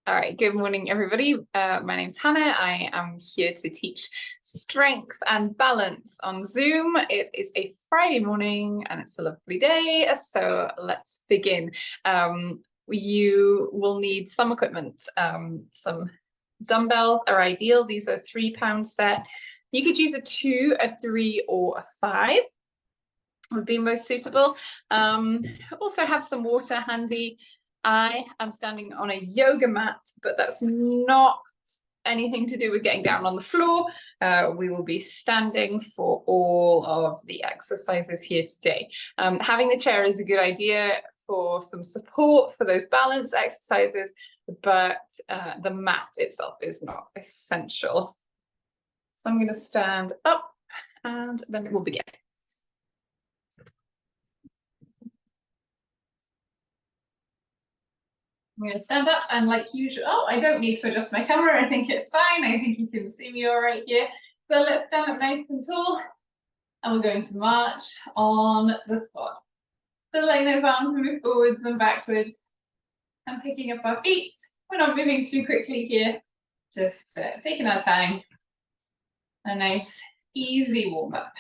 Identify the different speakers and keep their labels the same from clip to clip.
Speaker 1: All right, good morning, everybody. My name's Hannah. I am here to teach strength and balance on Zoom. It is a Friday morning and it's a lovely day, so let's begin. You will need some equipment. Some dumbbells are ideal. These are a 3-pound set. You could use a 2, a 3, or a 5 would be most suitable. Also have some water handy. I am standing on a yoga mat, but that's not anything to do with getting down on the floor. We will be standing for all of the exercises here today. Having the chair is a good idea for some support for those balance exercises, but the mat itself is not essential. So I'm going to stand up and then we'll begin. I'm going to stand up and like usual, I don't need to adjust my camera. I think it's fine. I think you can see me all right here. So let's stand up nice and tall and we're going to march on the spot. So letting those arms move forwards and backwards and picking up our feet. We're not moving too quickly here, just taking our time. A nice easy warm up.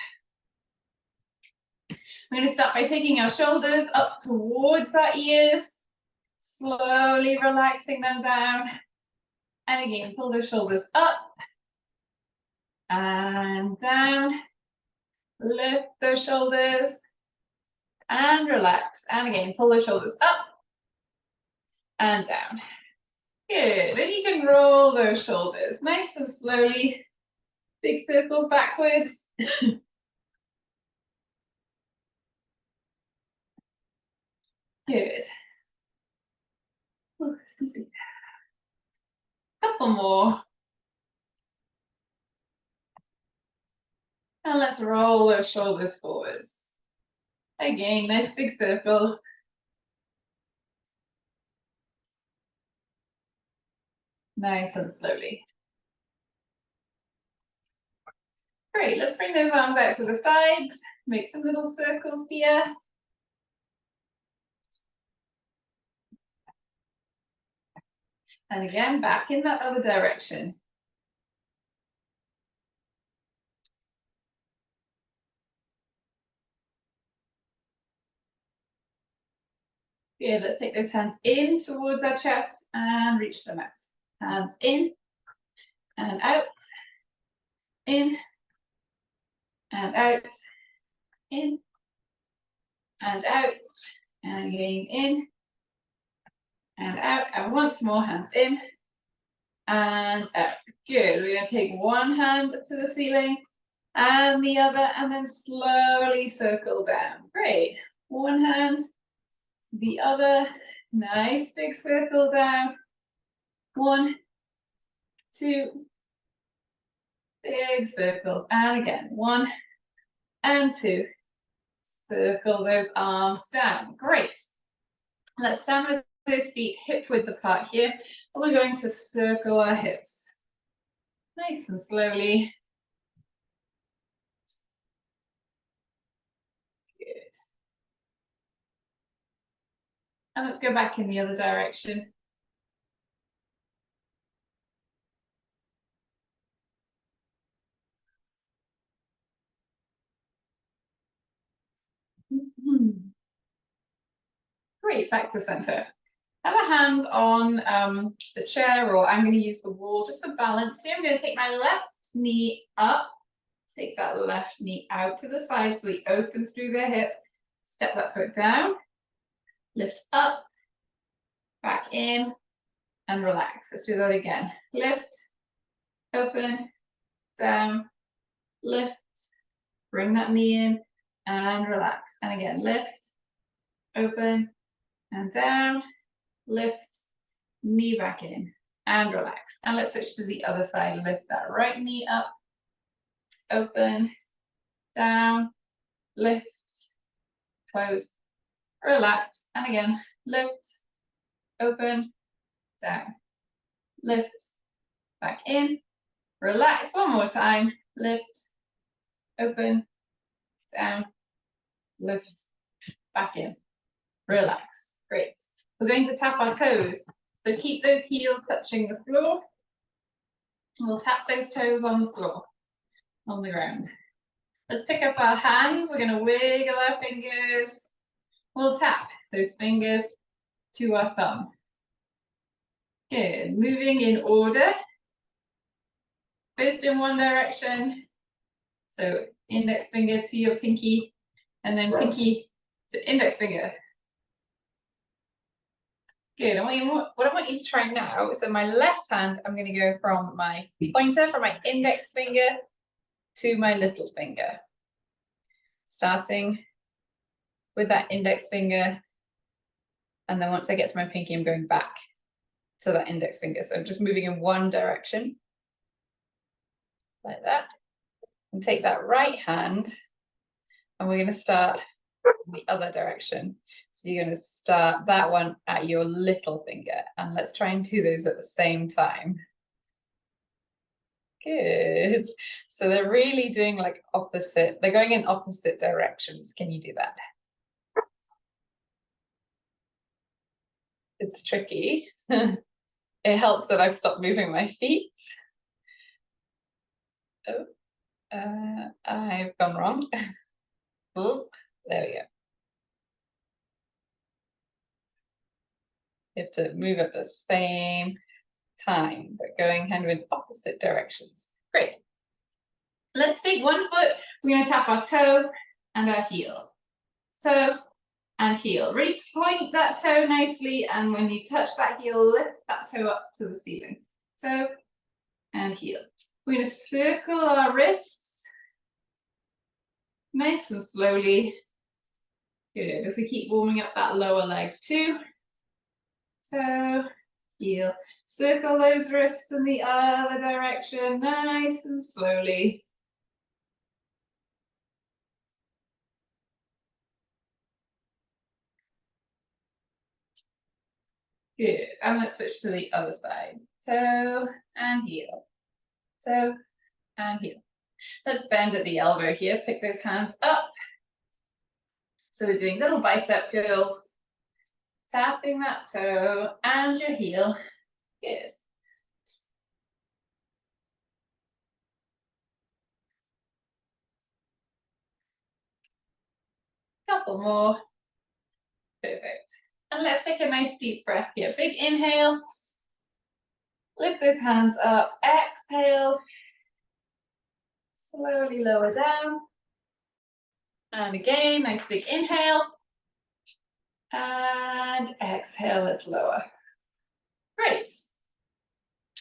Speaker 1: We're going to start by taking our shoulders up towards our ears. Slowly relaxing them down. And again, pull those shoulders up and down. Lift those shoulders and relax. And again, pull those shoulders up and down. Good. And you can roll those shoulders nice and slowly. Big circles backwards. Good. Oh, excuse me. Couple more. And let's roll those shoulders forwards. Again, nice big circles. Nice and slowly. Great, let's bring those arms out to the sides. Make some little circles here. And again, back in that other direction. Good, let's take those hands in towards our chest and reach them out. Hands in and out, in and out, in and out, and again in and out, and once more, hands in and out. Good, we're going to take one hand to the ceiling and the other, and then slowly circle down. Great, one hand, the other, nice big circle down. 1, 2, big circles, and again, 1 and 2. Circle those arms down. Great. Let's stand with those feet hip width apart here, and we're going to circle our hips. Nice and slowly. Good. And let's go back in the other direction. Great, back to center. Have a hand on the chair, or I'm going to use the wall just for balance. Here I'm going to take my left knee up, take that left knee out to the side so we open through the hip, step that foot down, lift up, back in, and relax. Let's do that again. Lift, open, down, lift, bring that knee in, and relax. And again, lift, open, and down, lift, knee back in, and relax. And let's switch to the other side. Lift that right knee up, open, down, lift, close, relax. And again, lift, open, down, lift, back in, relax. One more time. Lift, open, down, lift, back in, relax. Great. We're going to tap our toes. So keep those heels touching the floor. We'll tap those toes on the floor, on the ground. Let's pick up our hands. We're going to wiggle our fingers. We'll tap those fingers to our thumb. Good. Moving in order. First in one direction. So index finger to your pinky, and then pinky to index finger. Good. What I want you to try now is on my left hand, I'm going to go from my pointer, from my index finger to my little finger. Starting with that index finger. And then once I get to my pinky, I'm going back to that index finger. So I'm just moving in one direction. Like that. And take that right hand, and we're going to start the other direction. So you're going to start that one at your little finger, and let's try and do those at the same time. Good. So they're really doing like opposite, they're going in opposite directions. Can you do that? It's tricky. It helps that I've stopped moving my feet. Oh. I've gone wrong. Oh, there we go. You have to move at the same time, but going kind of in opposite directions. Great. Let's take one foot. We're going to tap our toe and our heel. Toe and heel. Really point that toe nicely, and when you touch that heel, lift that toe up to the ceiling. Toe and heel. We're going to circle our wrists nice and slowly. Good. As we keep warming up that lower leg too. Toe, heel. Circle those wrists in the other direction, nice and slowly. Good. And let's switch to the other side. Toe and heel. Toe and heel. Let's bend at the elbow here. Pick those hands up. So we're doing little bicep curls. Tapping that toe and your heel. Good. Couple more. Perfect. And let's take a nice deep breath here. Big inhale. Lift those hands up. Exhale. Slowly lower down. And again, nice big inhale. And exhale, let's lower. Great.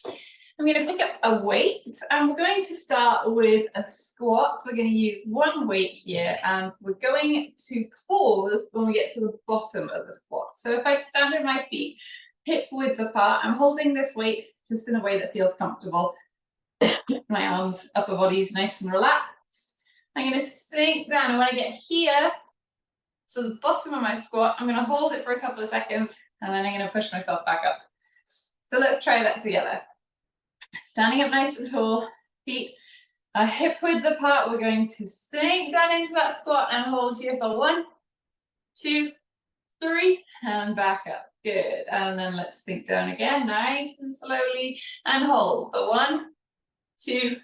Speaker 1: I'm going to pick up a weight, and we're going to start with a squat. We're going to use one weight here, and we're going to pause when we get to the bottom of the squat. So if I stand on my feet, hip width apart, I'm holding this weight just in a way that feels comfortable. My arms, upper body is nice and relaxed. I'm going to sink down, and when I get here to the bottom of my squat, I'm going to hold it for a couple of seconds, and then I'm going to push myself back up. So let's try that together. Standing up nice and tall, feet are hip width apart. We're going to sink down into that squat and hold here for 1, 2, 3, and back up. Good. And then let's sink down again, nice and slowly, and hold for 1, 2,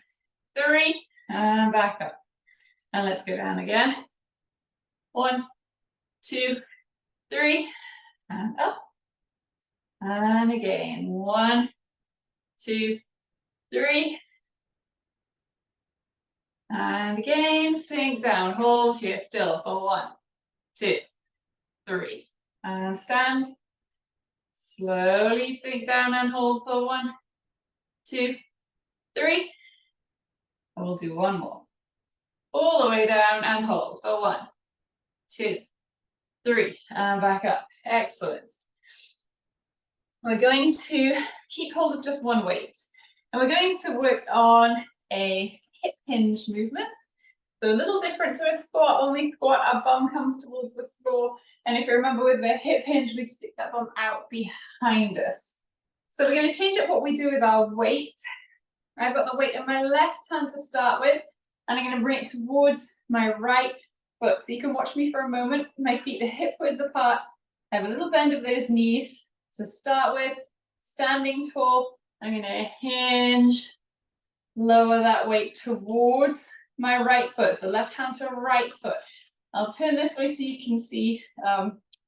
Speaker 1: 3, and back up. And let's go down again. 1, 2, 3, and up. And again, 1, 2, 3. And again, sink down, hold here still for 1, 2, 3. And stand. Slowly sink down and hold for 1, 2, 3. And we'll do one more. All the way down and hold for 1, 2, 3. And back up. Excellent. We're going to keep hold of just one weight. And we're going to work on a hip hinge movement. So a little different to a squat. When we squat, our bum comes towards the floor. And if you remember with the hip hinge, we stick that bum out behind us. So we're going to change up what we do with our weight. I've got the weight in my left hand to start with, and I'm going to bring it towards my right foot. So you can watch me for a moment. My feet are hip width apart. I have a little bend of those knees to start with. Standing tall, I'm going to hinge, lower that weight towards my right foot. So left hand to right foot. I'll turn this way so you can see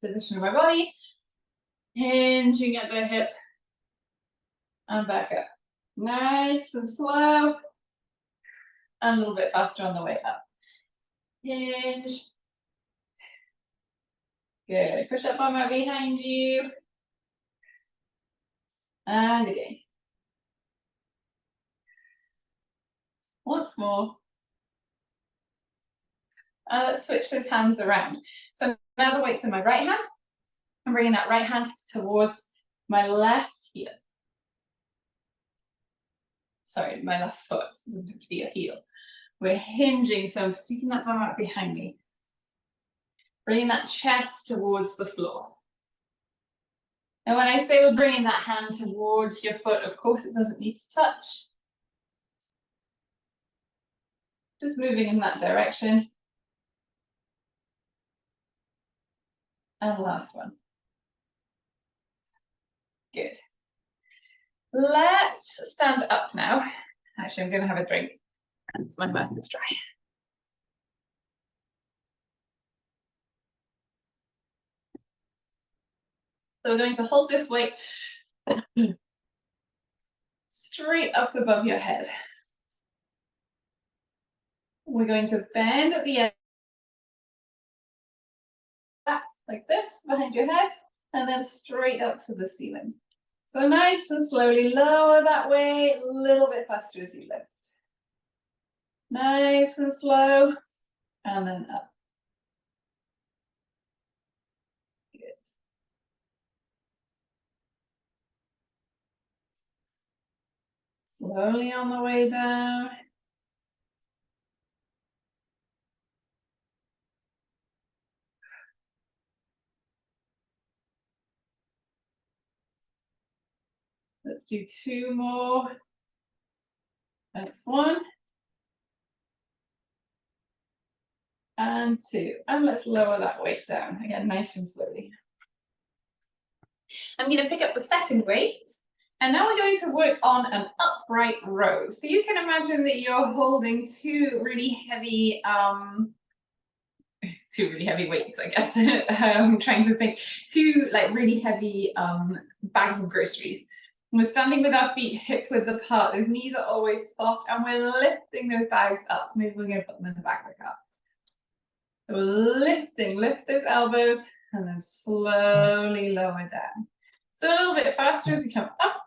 Speaker 1: position of my body. Hinging at the hip and back up. Nice and slow. And a little bit faster on the way up. Hinge. Good. Push that bum out behind you. And again. Once more. And let's switch those hands around. So now the weight's in my right hand. I'm bringing that right hand towards my left heel. Sorry, my left foot. This doesn't have to be a heel. We're hinging, so I'm sticking that bum out behind me. Bringing that chest towards the floor. And when I say we're bringing that hand towards your foot, of course it doesn't need to touch. Just moving in that direction. And last one. Good. Let's stand up now. Actually, I'm going to have a drink. And my mouth is dry. So we're going to hold this weight straight up above your head. We're going to bend at the end, like this, behind your head, and then straight up to the ceiling. So nice and slowly lower that weight, a little bit faster as you lift. Nice and slow, and then up. Good. Slowly on the way down. Let's do 2 more. Next one. And 2. And let's lower that weight down. Again, nice and slowly. I'm going to pick up the second weight. And now we're going to work on an upright row. So you can imagine that you're holding two really heavy weights, I guess. I'm trying to think. 2 like really heavy bags of groceries. And we're standing with our feet hip width apart. Those knees are always soft, and we're lifting those bags up. Maybe we're going to put them in the back of the car. So we're lift those elbows, and then slowly lower down. So a little bit faster as you come up,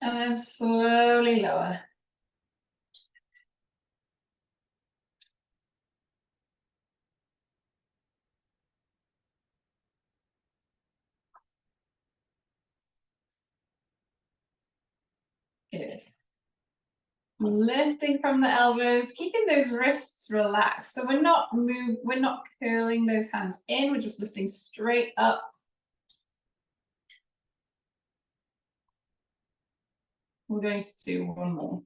Speaker 1: and then slowly lower. Good. Lifting from the elbows, keeping those wrists relaxed. So we're not curling those hands in, we're just lifting straight up. We're going to do 1 more.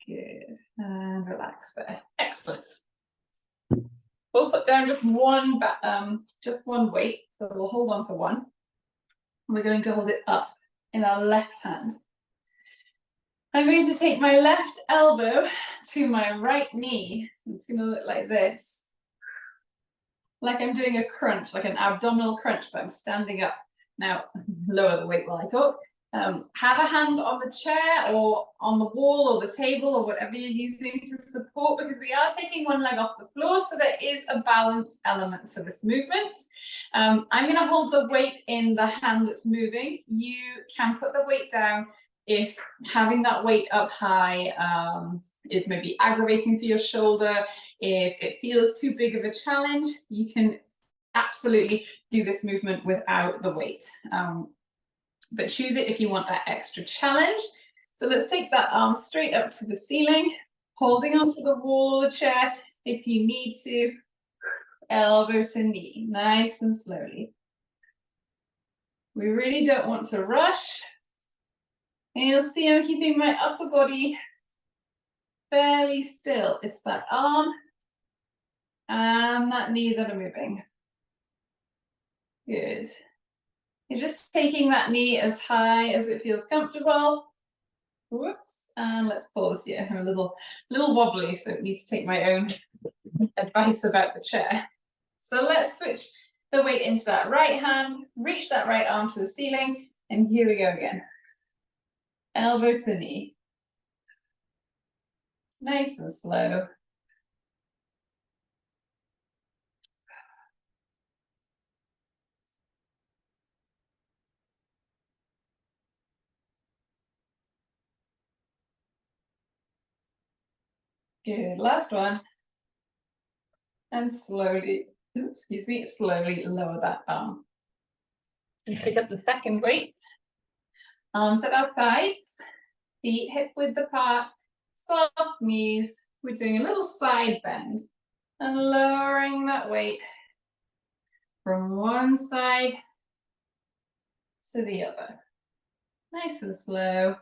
Speaker 1: Good. And relax there. Excellent. We'll put down just one weight. So we'll hold on to 1. We're going to hold it up in our left hand. I'm going to take my left elbow to my right knee. It's going to look like this. Like I'm doing a crunch, like an abdominal crunch, but I'm standing up. Now, lower the weight while I talk. Have a hand on the chair or on the wall or the table or whatever you're using for support, because we are taking one leg off the floor, so there is a balance element to this movement. I'm going to hold the weight in the hand that's moving. You can put the weight down if having that weight up high is maybe aggravating for your shoulder. If it feels too big of a challenge, you can absolutely do this movement without the weight. But choose it if you want that extra challenge. So let's take that arm straight up to the ceiling, holding onto the wall or the chair if you need to, elbow to knee, nice and slowly. We really don't want to rush. And you'll see I'm keeping my upper body fairly still. It's that arm and that knee that are moving. Good. You're just taking that knee as high as it feels comfortable. Whoops, and let's pause here. I'm a little wobbly, so I need to take my own advice about the chair. So let's switch the weight into that right hand, reach that right arm to the ceiling, and here we go again. Elbow to knee. Nice and slow. Good, last one. And slowly, excuse me, slowly lower that arm. Let's pick up the second weight. Arms at our sides, feet hip width apart, soft knees. We're doing a little side bend and lowering that weight from one side to the other. Nice and slow.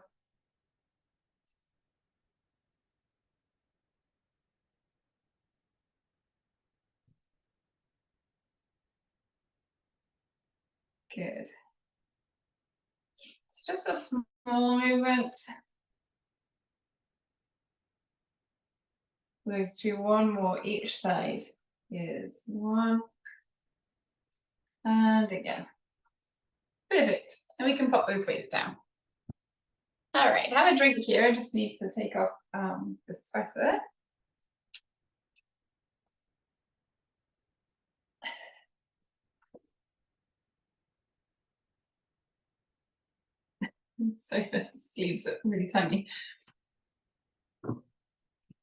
Speaker 1: Good. It's just a small movement. Let's do one more each side. Here's one. And again. Perfect. And we can pop those weights down. All right, have a drink here. I just need to take off the sweater. So the sleeves are really tiny. All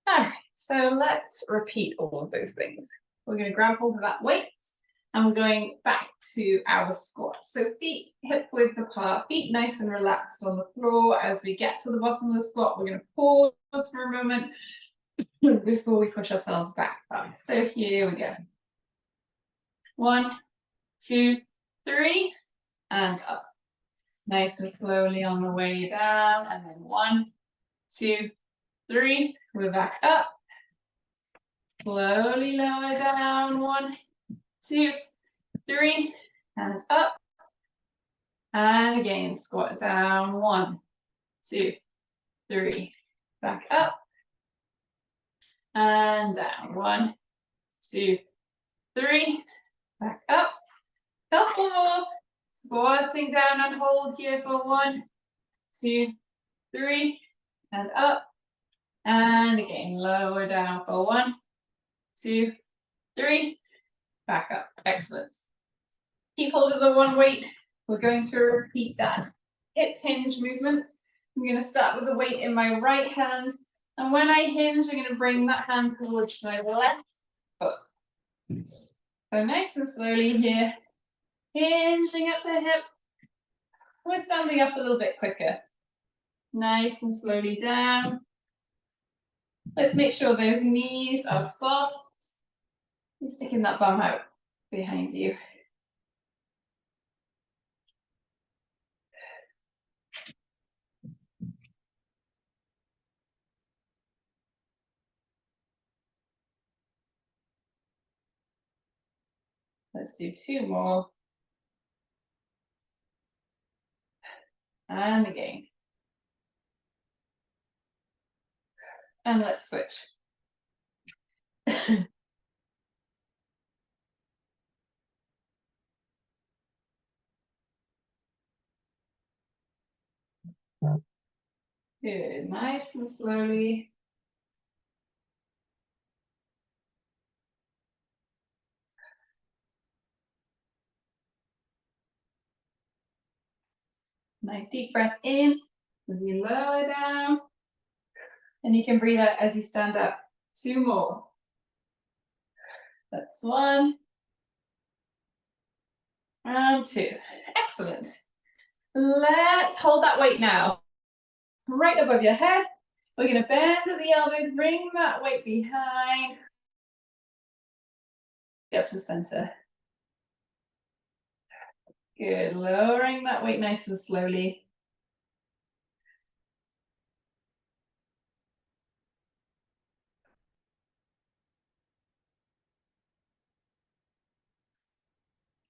Speaker 1: right, so let's repeat all of those things. We're going to grab hold of that weight and we're going back to our squat. So feet hip width apart, feet nice and relaxed on the floor. As we get to the bottom of the squat, we're going to pause for a moment before we push ourselves back up. So here we go. 1, 2, 3, and up. Nice and slowly on the way down, and then 1, 2, 3, we're back up. Slowly lower down, 1, 2, 3, and up. And again, squat down, 1, 2, 3, back up. And down, 1, 2, 3, back up. Couple more. Squatting down and hold here for 1, 2, 3, and up. And again, lower down for 1, 2, 3, back up. Excellent. Keep hold of the one weight. We're going to repeat that hip hinge movement. I'm going to start with the weight in my right hand. And when I hinge, I'm going to bring that hand towards my left foot. So nice and slowly here. Hinging at the hip. We're standing up a little bit quicker. Nice and slowly down. Let's make sure those knees are soft. You're sticking that bum out behind you. Let's do 2 more. And again. And let's switch. Good, nice and slowly. Nice deep breath in as you lower down. And you can breathe out as you stand up. 2 more. That's 1. And 2. Excellent. Let's hold that weight now. Right above your head. We're going to bend at the elbows, bring that weight behind. Up to center. Good, lowering that weight nice and slowly.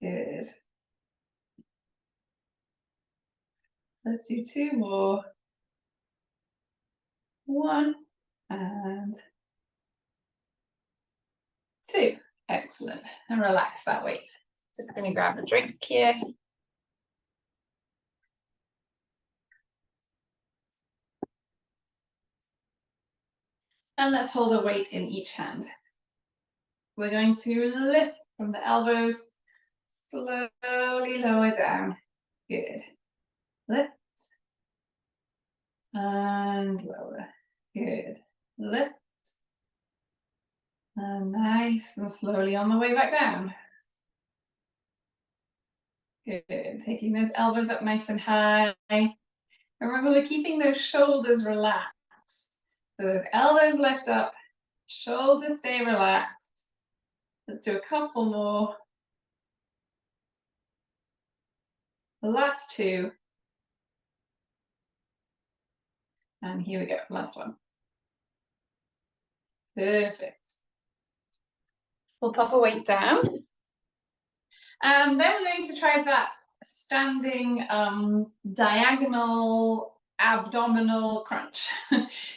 Speaker 1: Good. Let's do 2 more. 1 and 2. Excellent. And relax that weight. Just going to grab a drink here. And let's hold a weight in each hand. We're going to lift from the elbows, slowly lower down. Good. Lift and lower. Good. Lift and nice and slowly on the way back down. Good. Taking those elbows up nice and high. And remember, we're keeping those shoulders relaxed. So those elbows lift up, shoulders stay relaxed. Let's do a couple more. The last 2. And here we go, last one. Perfect. We'll pop a weight down. And then we're going to try that standing diagonal abdominal crunch.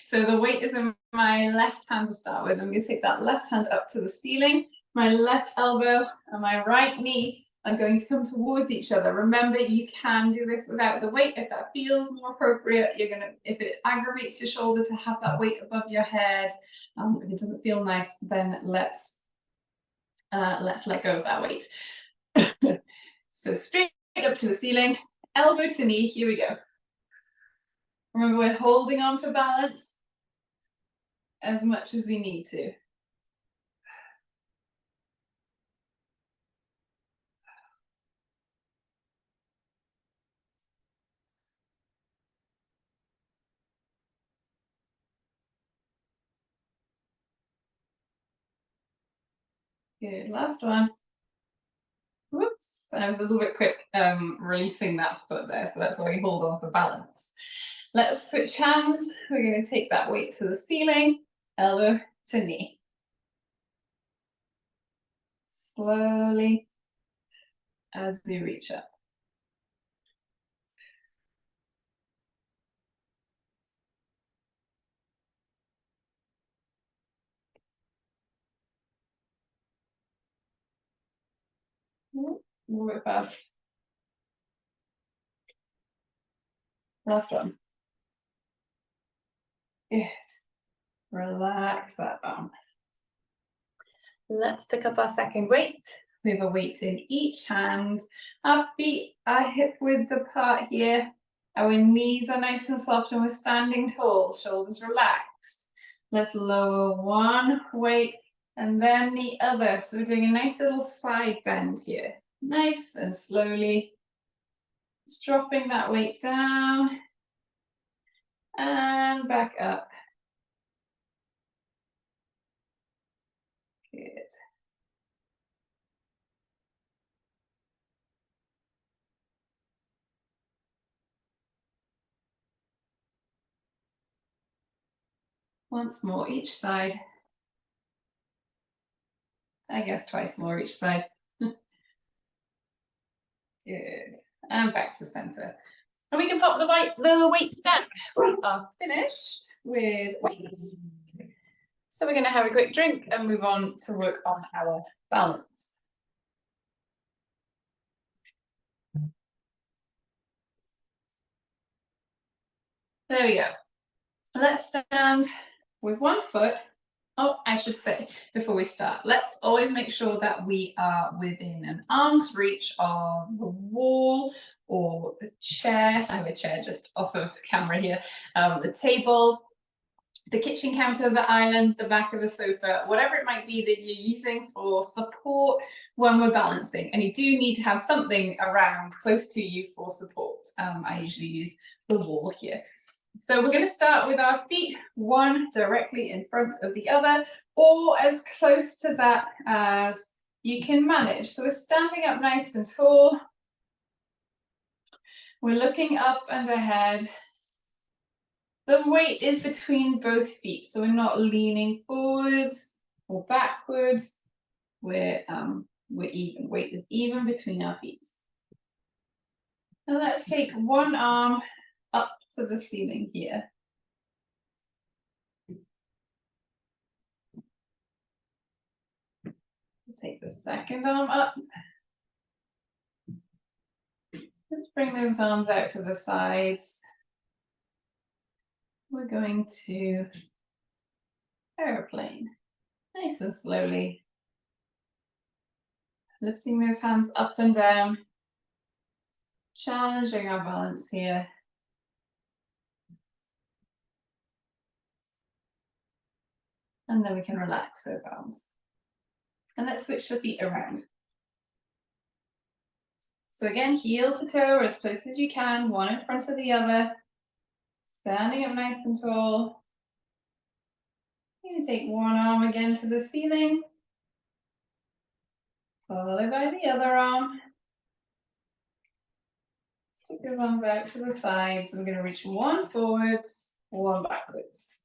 Speaker 1: So the weight is in my left hand to start with. I'm going to take that left hand up to the ceiling. My left elbow and my right knee are going to come towards each other. Remember, you can do this without the weight if that feels more appropriate. You're going to, if it aggravates your shoulder to have that weight above your head, if it doesn't feel nice, then let's let go of that weight. So straight up to the ceiling, elbow to knee, here we go. Remember, we're holding on for balance as much as we need to. Good, last one. Whoops, I was a little bit quick releasing that foot there, so that's why we hold on for balance. Let's switch hands. We're going to take that weight to the ceiling, elbow to knee. Slowly as we reach up. Move it fast. Last one. Good. Relax that bum. Let's pick up our second weight. We have a weight in each hand. Our feet are hip width apart here. Our knees are nice and soft and we're standing tall, shoulders relaxed. Let's lower one weight and then the other. So we're doing a nice little side bend here. Nice and slowly. Just dropping that weight down and back up. Good. Once more each side. I guess twice more each side. Good. And back to center. And we can pop the weights down. We are finished with weights. So we're going to have a quick drink and move on to work on our balance. There we go. Let's stand with one foot. Oh, I should say, before we start, let's always make sure that we are within an arm's reach of the wall or the chair. I have a chair just off of camera here. The table, the kitchen counter, the island, the back of the sofa, whatever it might be that you're using for support when we're balancing. And you do need to have something around close to you for support. I usually use the wall here. So we're going to start with our feet, one directly in front of the other, or as close to that as you can manage. So we're standing up nice and tall. We're looking up and ahead. The weight is between both feet, so we're not leaning forwards or backwards. We're even. Weight is even between our feet. And let's take one arm up to the ceiling here. Take the second arm up. Let's bring those arms out to the sides. We're going to airplane, nice and slowly. Lifting those hands up and down, challenging our balance here. And then we can relax those arms. And let's switch the feet around. So again, heel to toe, as close as you can, one in front of the other. Standing up nice and tall. You're going to take one arm again to the ceiling, followed by the other arm. Stick those arms out to the sides. I'm going to reach one forwards, one backwards.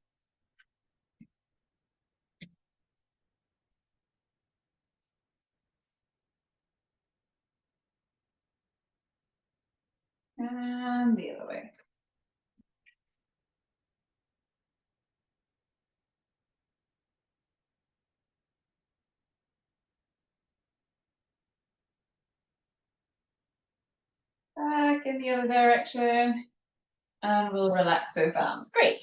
Speaker 1: And the other way. Back in the other direction. And we'll relax those arms. Great.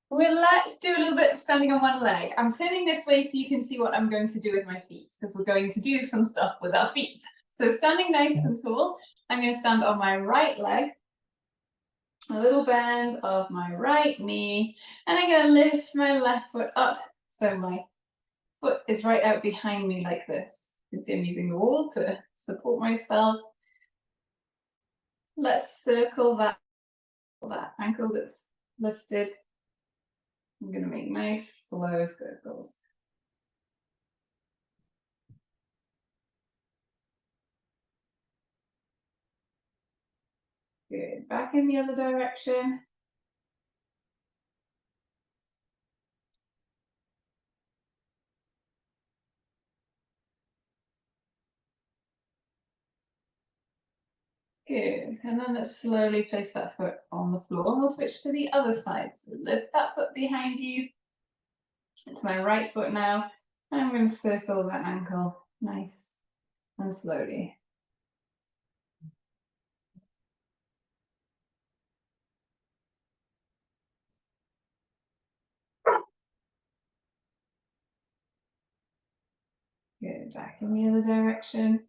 Speaker 1: Let's do a little bit of standing on one leg. I'm turning this way so you can see what I'm going to do with my feet, because we're going to do some stuff with our feet. So standing nice and tall, I'm going to stand on my right leg, a little bend of my right knee, and I'm going to lift my left foot up so my foot is right out behind me like this. You can see I'm using the wall to support myself. Let's circle that ankle that's lifted. I'm going to make nice, slow circles. Good. Back in the other direction. Good. And then let's slowly place that foot on the floor. We'll switch to the other side. So lift that foot behind you. It's my right foot now. And I'm going to circle that ankle nice and slowly. Good. Back in the other direction.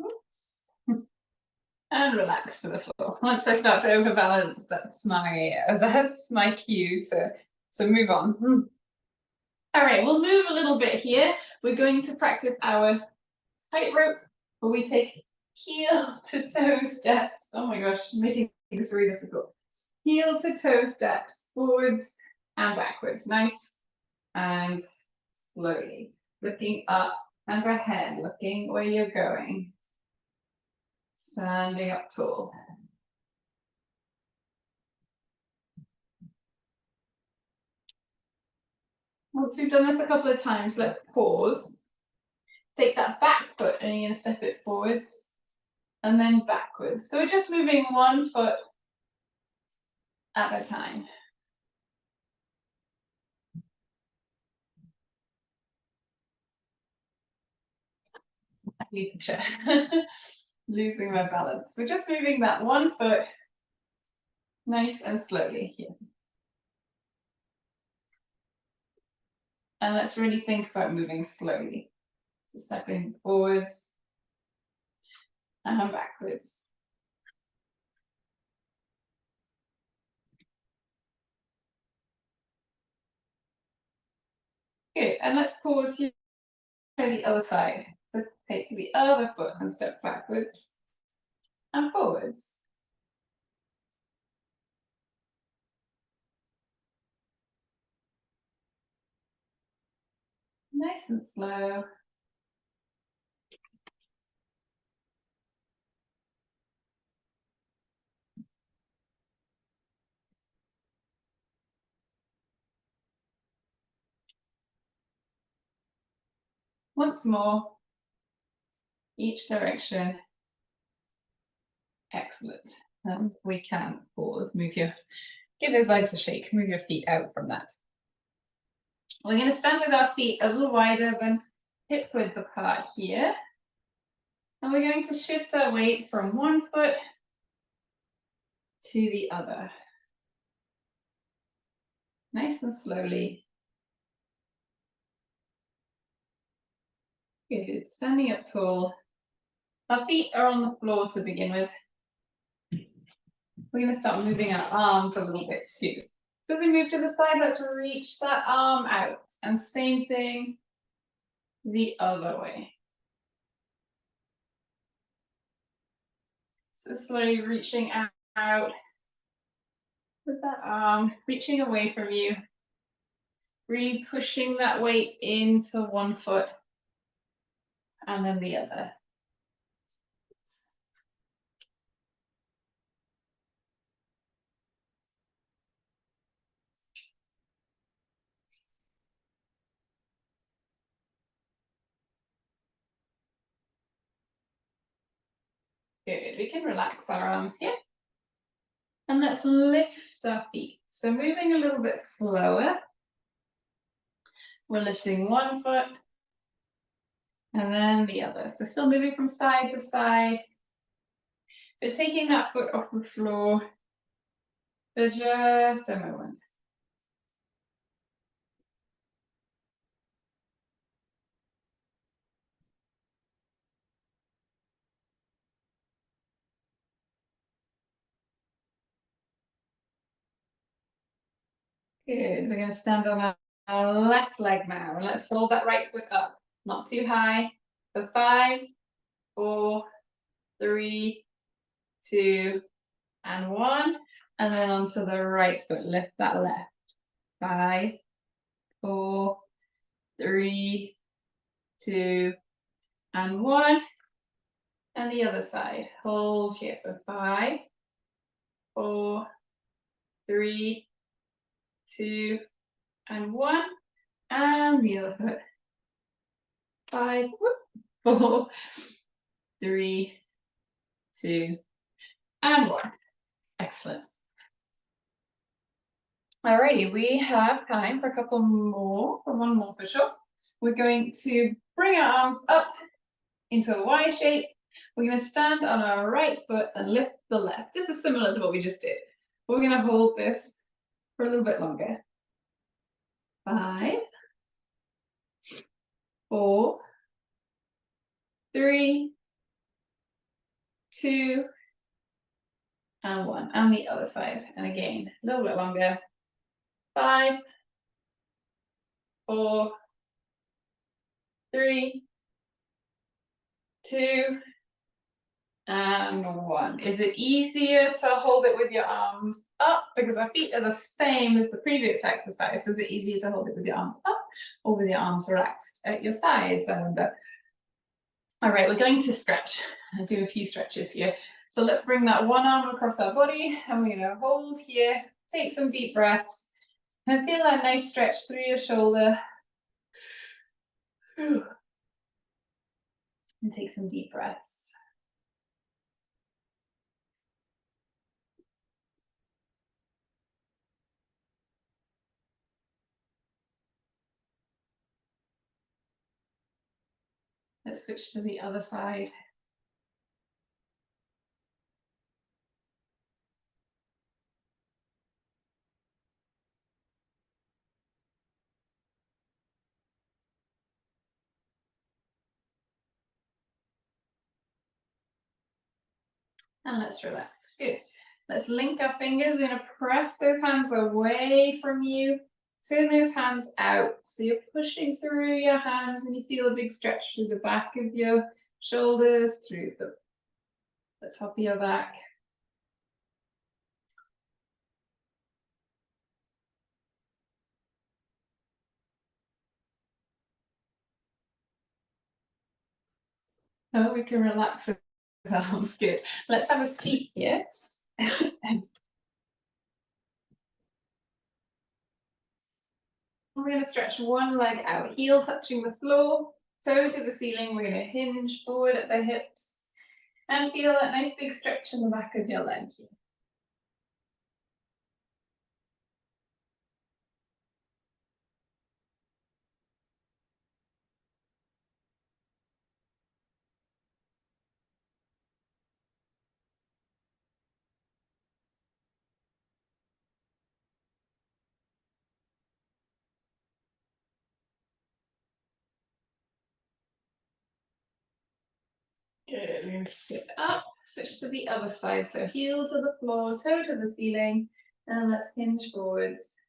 Speaker 1: Oops. And relax to the floor. Once I start to overbalance, that's my cue to move on. All right, we'll move a little bit here. We're going to practice our tightrope, where we take heel to toe steps. Oh my gosh, making this really difficult. Heel to toe steps, forwards and backwards. Nice and slowly. Looking up and ahead, looking where you're going. Standing up tall. Once we've done this a couple of times, let's pause. Take that back foot and you're going to step it forwards and then backwards. So we're just moving one foot at a time. I need the chair. Losing my balance. We're just moving that one foot nice and slowly here. And let's really think about moving slowly. So stepping forwards and backwards. Good, and let's pause here. Try the other side. So take the other foot and step backwards and forwards. Nice and slow. Once more, each direction. Excellent. And we can pause, give those legs a shake, move your feet out from that. We're going to stand with our feet a little wider than hip width apart here. And we're going to shift our weight from one foot to the other. Nice and slowly. Good, standing up tall. Our feet are on the floor to begin with. We're going to start moving our arms a little bit too. So as we move to the side, let's reach that arm out. And same thing the other way. So slowly reaching out with that arm, reaching away from you. Really pushing that weight into one foot and then the other. Good, we can relax our arms here. And let's lift our feet. So moving a little bit slower. We're lifting one foot and then the other. So still moving from side to side. But taking that foot off the floor for just a moment. Good, we're going to stand on our left leg now. And let's hold that right foot up, not too high. For 5, 4, 3, 2, and 1. And then onto the right foot, lift that left. 5, 4, 3, 2, and 1. And the other side, hold here for 5, 4, 3, 2, and 1. And the other foot. 5, 4, 3, 2, and 1. Excellent. Alrighty, we have time for a couple more, for one more push-up. We're going to bring our arms up into a Y shape. We're going to stand on our right foot and lift the left. This is similar to what we just did. We're going to hold this for a little bit longer. 5, 4, 3, 2, and 1. And the other side. And again, a little bit longer. 5, 4, 3, 2, and 1. Is it easier to hold it with your arms up? Because our feet are the same as the previous exercise. Is it easier to hold it with your arms up or with your arms relaxed at your sides? I wonder. All right, we're going to stretch and do a few stretches here. So let's bring that one arm across our body and we're going to hold here. Take some deep breaths and feel that nice stretch through your shoulder. And take some deep breaths. Let's switch to the other side. And let's relax. Good. Let's link our fingers. We're going to press those hands away from you. Turn those hands out. So you're pushing through your hands and you feel a big stretch through the back of your shoulders, through the top of your back. Oh, we can relax those arms. Good. Let's have a seat here. We're going to stretch one leg out, heel touching the floor. toe to the ceiling. We're going to hinge forward at the hips and feel that nice big stretch in the back of your leg here. Good. We're going to sit up, switch to the other side. So heel to the floor, toe to the ceiling, and let's hinge forwards.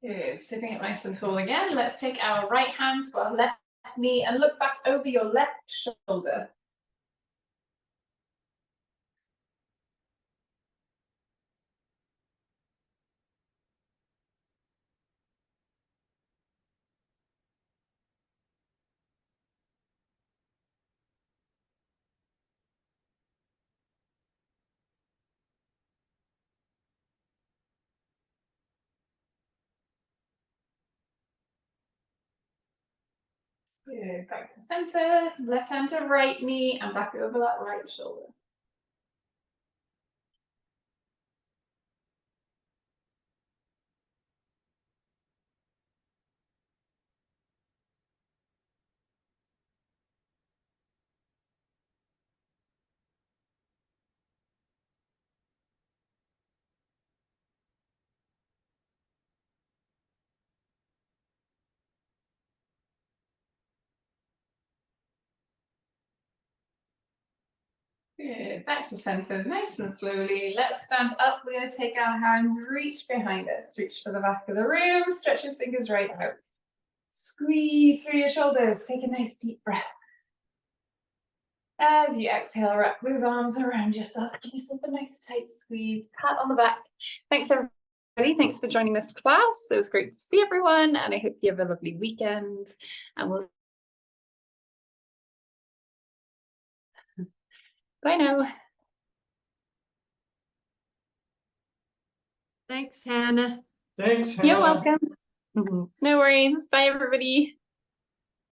Speaker 1: Good. Sitting up nice and tall again. Let's take our right hand to our left knee and look back over your left shoulder. Good. Back to center, left hand to right knee, and back over that right shoulder. Good. Back to center, nice and slowly. Let's stand up. We're going to take our hands, reach behind us, reach for the back of the room, stretch your fingers right out. Squeeze through your shoulders. Take a nice deep breath. As you exhale, wrap those arms around yourself. Give yourself a nice tight squeeze. Pat on the back. Thanks, everybody. Thanks for joining this class. It was great to see everyone, and I hope you have a lovely weekend. And we'll bye now.
Speaker 2: Thanks, Hannah.
Speaker 3: Thanks, Hannah.
Speaker 1: You're welcome. No worries. Bye, everybody.